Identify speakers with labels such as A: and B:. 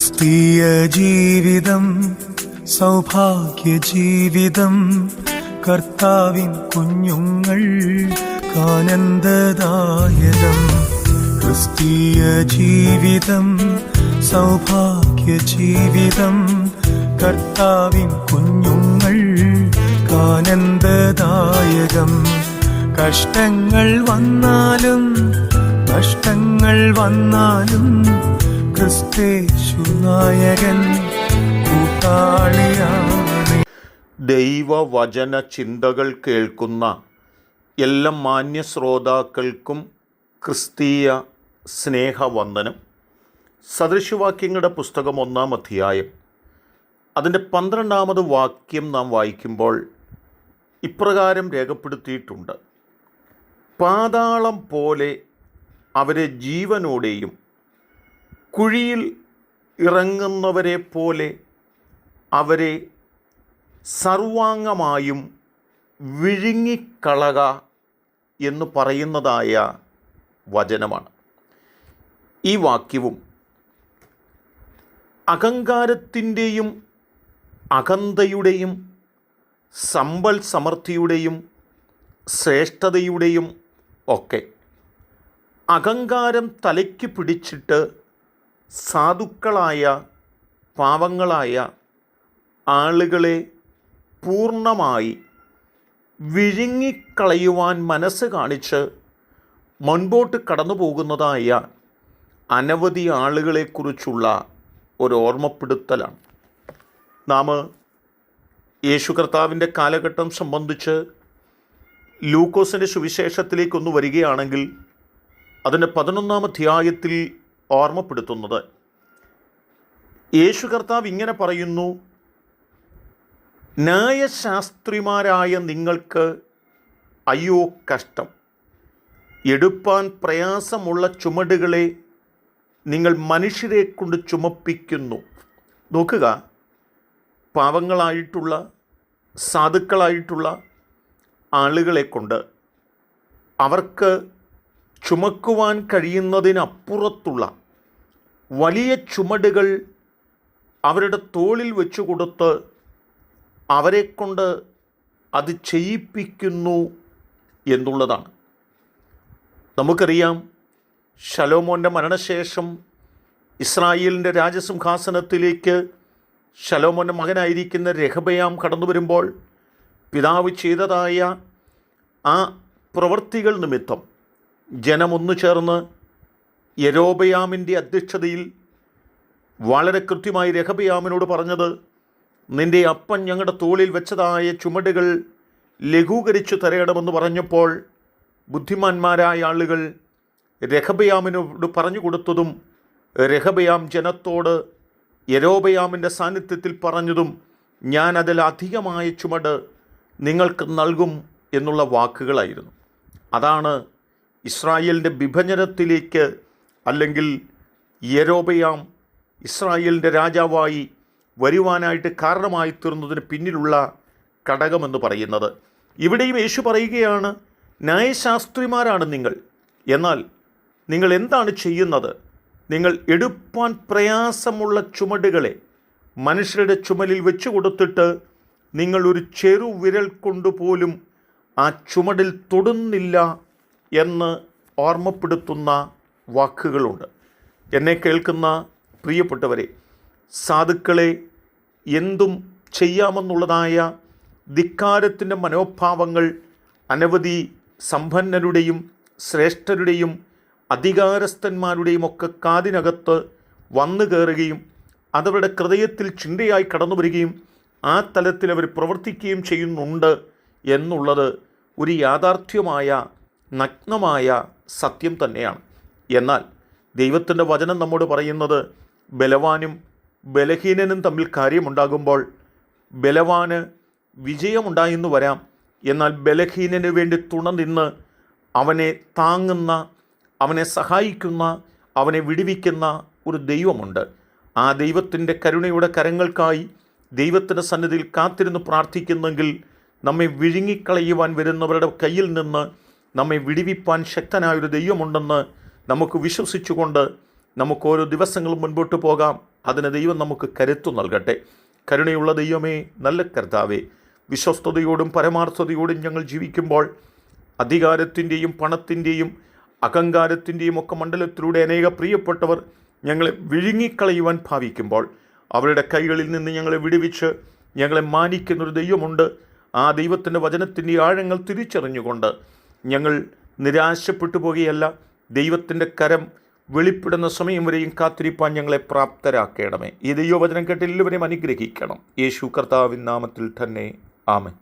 A: ക്രിസ്തീയ ജീവിതം സൗഭാഗ്യ ജീവിതം, കർത്താവിൻ കുഞ്ഞുങ്ങൾ ആനന്ദദായകം. ക്രിസ്തീയ ജീവിതം സൗഭാഗ്യ ജീവിതം, കർത്താവിൻ കുഞ്ഞുങ്ങൾ ആനന്ദദായകം. കഷ്ടങ്ങൾ വന്നാലും നഷ്ടങ്ങൾ വന്നാലും ക്രിസ്തേശു നായകൻ കൂട്ടാളിയാണ്.
B: ദൈവവചന ചിന്തകൾ കേൾക്കുന്ന എല്ലാ മാന്യ ശ്രോതാക്കൾക്കും ക്രിസ്തീയ സ്നേഹവന്ദനം. സദൃശവാക്യങ്ങളുടെ പുസ്തകം 1-ാം അധ്യായം അതിൻ്റെ 12-ാമത് വാക്യം നാം വായിക്കുമ്പോൾ ഇപ്രകാരം രേഖപ്പെടുത്തിയിട്ടുണ്ട്: പാതാളം പോലെ അവരെ ജീവനോടെയും കുഴിയിൽ ഇറങ്ങുന്നവരെ പോലെ അവരെ സർവാംഗമായും വിഴുങ്ങിക്കളക എന്ന് പറയുന്നതായ വചനമാണ്. ഈ വാക്യവും അഹങ്കാരത്തിൻ്റെയും അഹന്തയുടെയും സമ്പൽ സമൃദ്ധിയുടെയും ശ്രേഷ്ഠതയുടെയും ഒക്കെ അഹങ്കാരം തലയ്ക്ക് പിടിച്ചിട്ട് സാധുക്കളായ പാവങ്ങളായ ആളുകളെ പൂർണ്ണമായി വിഴുങ്ങിക്കളയുവാൻ മനസ്സ് കാണിച്ച് മുൻപോട്ട് കടന്നു പോകുന്നതായ അനവധി ആളുകളെക്കുറിച്ചുള്ള ഒരു ഓർമ്മപ്പെടുത്തലാണ്. നാം യേശു കർത്താവിൻ്റെ കാലഘട്ടം സംബന്ധിച്ച് ലൂക്കോസിൻ്റെ സുവിശേഷത്തിലേക്കൊന്ന് വരികയാണെങ്കിൽ അതിൻ്റെ 11-ാം അധ്യായത്തിൽ ഓർമ്മപ്പെടുത്തുന്നത് യേശു കർത്താവ് ഇങ്ങനെ പറയുന്നു: ന്യായശാസ്ത്രിമാരായ നിങ്ങൾക്ക് അയ്യോ കഷ്ടം, എടുപ്പാൻ പ്രയാസമുള്ള ചുമടുകളെ നിങ്ങൾ മനുഷ്യരെ കൊണ്ട് ചുമപ്പിക്കുന്നു. നോക്കുക, പാവങ്ങളായിട്ടുള്ള സാധുക്കളായിട്ടുള്ള ആളുകളെ കൊണ്ട് അവർക്ക് ചുമക്കുവാൻ കഴിയുന്നതിനപ്പുറത്തുള്ള വലിയ ചുമടുകൾ അവരുടെ തോളിൽ വെച്ചു കൊടുത്ത് അവരെക്കൊണ്ട് അത് ചെയ്യിപ്പിക്കുന്നു എന്നുള്ളതാണ്. നമുക്കറിയാം, ശലോമോൻ്റെ മരണശേഷം ഇസ്രായേലിൻ്റെ രാജസിംഹാസനത്തിലേക്ക് ശലോമോൻ്റെ മകനായിരിക്കുന്ന രഹബയാം കടന്നു വരുമ്പോൾ പിതാവ് ചെയ്തതായ ആ പ്രവൃത്തികൾ നിമിത്തം ജനമൊന്നു ചേർന്ന് യൊരോബയാമിൻ്റെ അധ്യക്ഷതയിൽ വളരെ കൃത്യമായി രഹബയാമിനോട് പറഞ്ഞത്: നിൻ്റെ അപ്പൻ ഞങ്ങളുടെ തോളിൽ വെച്ചതായ ചുമടുകൾ ലഘൂകരിച്ചു തരയണമെന്ന് പറഞ്ഞപ്പോൾ ബുദ്ധിമാന്മാരായ ആളുകൾ രഹബയാമിനോട് പറഞ്ഞു കൊടുത്തതും രഹബയാം ജനത്തോട് യൊരോബയാമിൻ്റെ സാന്നിധ്യത്തിൽ പറഞ്ഞതും ഞാൻ അതിൽ അധികമായ ചുമട് നിങ്ങൾക്ക് നൽകും എന്നുള്ള വാക്കുകളായിരുന്നു. അതാണ് ഇസ്രായേലിൻ്റെ വിഭജനത്തിലേക്ക്, അല്ലെങ്കിൽ യൊരോബയാം ഇസ്രായേലിൻ്റെ രാജാവായി വരുവാനായിട്ട് കാരണമായി തീർന്നതിന് പിന്നിലുള്ള ഘടകമെന്ന് പറയുന്നത്. ഇവിടെയും യേശു പറയുകയാണ്, ന്യായശാസ്ത്രിമാരാണ് നിങ്ങൾ, എന്നാൽ നിങ്ങൾ എന്താണ് ചെയ്യുന്നത്? നിങ്ങൾ എടുപ്പാൻ പ്രയാസമുള്ള ചുമടുകളെ മനുഷ്യരുടെ ചുമലിൽ വെച്ച് കൊടുത്തിട്ട് നിങ്ങൾ ഒരു ചെറുവിരൽ കൊണ്ടുപോലും ആ ചുമടിൽ തൊടുന്നില്ല എന്ന് ഓർമ്മപ്പെടുത്തുന്ന വാക്കുകളുണ്ട്. എന്നെ കേൾക്കുന്ന പ്രിയപ്പെട്ടവരെ, സാധുക്കളെ എന്തും ചെയ്യാമെന്നുള്ളതായ ധിക്കാരത്തിൻ്റെ മനോഭാവങ്ങൾ അനവധി സമ്പന്നരുടെയും ശ്രേഷ്ഠരുടെയും അധികാരസ്ഥന്മാരുടെയും ഒക്കെ കാതിനകത്ത് വന്നു കയറുകയും അതവരുടെ ഹൃദയത്തിൽ ചിന്തയായി കടന്നു വരികയും ആ തലത്തിൽ അവർ പ്രവർത്തിക്കുകയും ചെയ്യുന്നുണ്ട് എന്നുള്ളത് ഒരു യാഥാർത്ഥ്യമായ നഗ്നമായ സത്യം തന്നെയാണ്. എന്നാൽ ദൈവത്തിൻ്റെ വചനം നമ്മോട് പറയുന്നത്, ബലവാനും ബലഹീനനും തമ്മിൽ കാര്യമുണ്ടാകുമ്പോൾ ബലവാന് വിജയമുണ്ടായെന്ന് വരാം, എന്നാൽ ബലഹീനന് വേണ്ടി തുണ നിന്ന് അവനെ താങ്ങുന്ന, അവനെ സഹായിക്കുന്ന, അവനെ വിടുവിക്കുന്ന ഒരു ദൈവമുണ്ട്. ആ ദൈവത്തിൻ്റെ കരുണയുടെ കരങ്ങൾക്കായി ദൈവത്തിൻ്റെ സന്നിധിയിൽ കാത്തിരുന്ന് പ്രാർത്ഥിക്കുന്നെങ്കിൽ നമ്മെ വിഴുങ്ങിക്കളയുവാൻ വരുന്നവരുടെ കയ്യിൽ നിന്ന് നമ്മെ വിടുവിപ്പാൻ ശക്തനായൊരു ദൈവമുണ്ടെന്ന് നമുക്ക് വിശ്വസിച്ചുകൊണ്ട് നമുക്ക് ഓരോ ദിവസങ്ങളും മുൻപോട്ട് പോകാം. അതിന് ദൈവം നമുക്ക് കരുത്തു നൽകട്ടെ. കരുണയുള്ള ദൈവമേ, നല്ല കർത്താവേ, വിശ്വസ്തയോടും പരമാർത്ഥതയോടും ഞങ്ങൾ ജീവിക്കുമ്പോൾ അധികാരത്തിൻ്റെയും പണത്തിൻ്റെയും അഹങ്കാരത്തിൻ്റെയും ഒക്കെ മണ്ഡലത്തിലൂടെ അനേക പ്രിയപ്പെട്ടവർ ഞങ്ങളെ വിഴുങ്ങിക്കളയുവാൻ ഭാവിക്കുമ്പോൾ അവരുടെ കൈകളിൽ നിന്ന് ഞങ്ങളെ വിടുവിച്ച് ഞങ്ങളെ മാനിക്കുന്നൊരു ദൈവമുണ്ട്. ആ ദൈവത്തിൻ്റെ വചനത്തിൻ്റെ ആഴങ്ങൾ തിരിച്ചറിഞ്ഞുകൊണ്ട് ഞങ്ങൾ നിരാശപ്പെട്ടു പോകുകയല്ല, ദൈവത്തിൻ്റെ കരം വെളിപ്പെടുന്ന സമയം വരെയും കാത്തിരിപ്പാൻ ഞങ്ങളെ പ്രാപ്തരാക്കണമേ. ഈ ദൈവവചനം കേട്ട് എല്ലാവരെയും അനുഗ്രഹിക്കണം. യേശു കർത്താവിൻ നാമത്തിൽ തന്നെ. ആമേൻ.